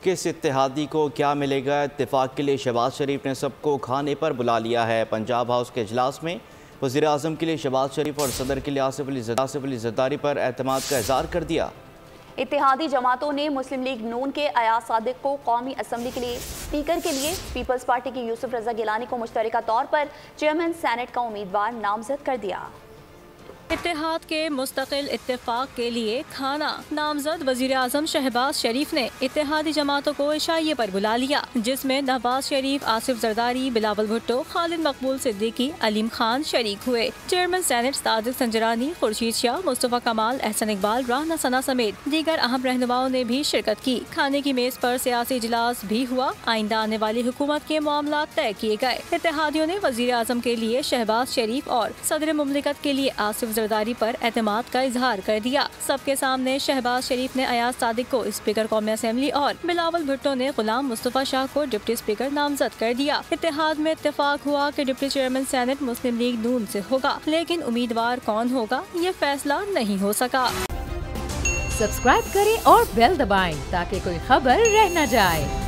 किस इत्तेहादी को क्या मिलेगा? इत्तेफाक के लिए शहबाज शरीफ ने सबको खाने पर बुला लिया है। पंजाब हाउस के इजलास में वज़ीर आज़म के लिए शहबाज शरीफ और सदर के लिए आसिफ अली ज़रदारी पर एतमाद का इज़हार कर दिया। इत्तेहादी जमातों ने मुस्लिम लीग नून के अयाज सादिक को कौमी असम्बली के लिए स्पीकर के लिए पीपल्स पार्टी की यूसुफ रजा गिलानी को मुश्तरका तौर पर चेयरमैन सेनेट का उम्मीदवार नामजद कर दिया। इत्तेहाद के मुस्तकिल इत्तेफाक के लिए खाना नामजद वजीर आजम शहबाज शरीफ ने इत्तेहादी जमातों को इशाइये पर बुला लिया, जिसमें नवाज शरीफ, आसिफ जरदारी, बिलावल भुट्टो, खालिद मकबूल सिद्दीकी, अलीम खान शरीक हुए। चेयरमैन सेनेट सादिक संजरानी, खुर्शीद शाह, मुस्तफा कमाल, एहसन इकबाल, राना सना समेत दीगर अहम रहनुमाओं ने भी शिरकत की। खाने की मेज पर सियासी इजलास भी हुआ। आइंदा आने वाली हुकूमत के मामला तय किए गए। इत्तेहादियों ने वजीर आजम के लिए शहबाज शरीफ और सदर मुमलिकत के लिए आसिफ जरदारी पर एतमाद का इजहार कर दिया। सबके सामने शहबाज शरीफ ने अयाज सादिक को स्पीकर कौमी असेंबली और बिलावल भुट्टो ने गुलाम मुस्तफा शाह को डिप्टी स्पीकर नामजद कर दिया। इत्तेहाद में इत्तेफाक हुआ कि डिप्टी चेयरमैन सेनेट मुस्लिम लीग नून से होगा, लेकिन उम्मीदवार कौन होगा ये फैसला नहीं हो सका। सब्सक्राइब करें और बेल दबाएं ताकि कोई खबर रह न जाए।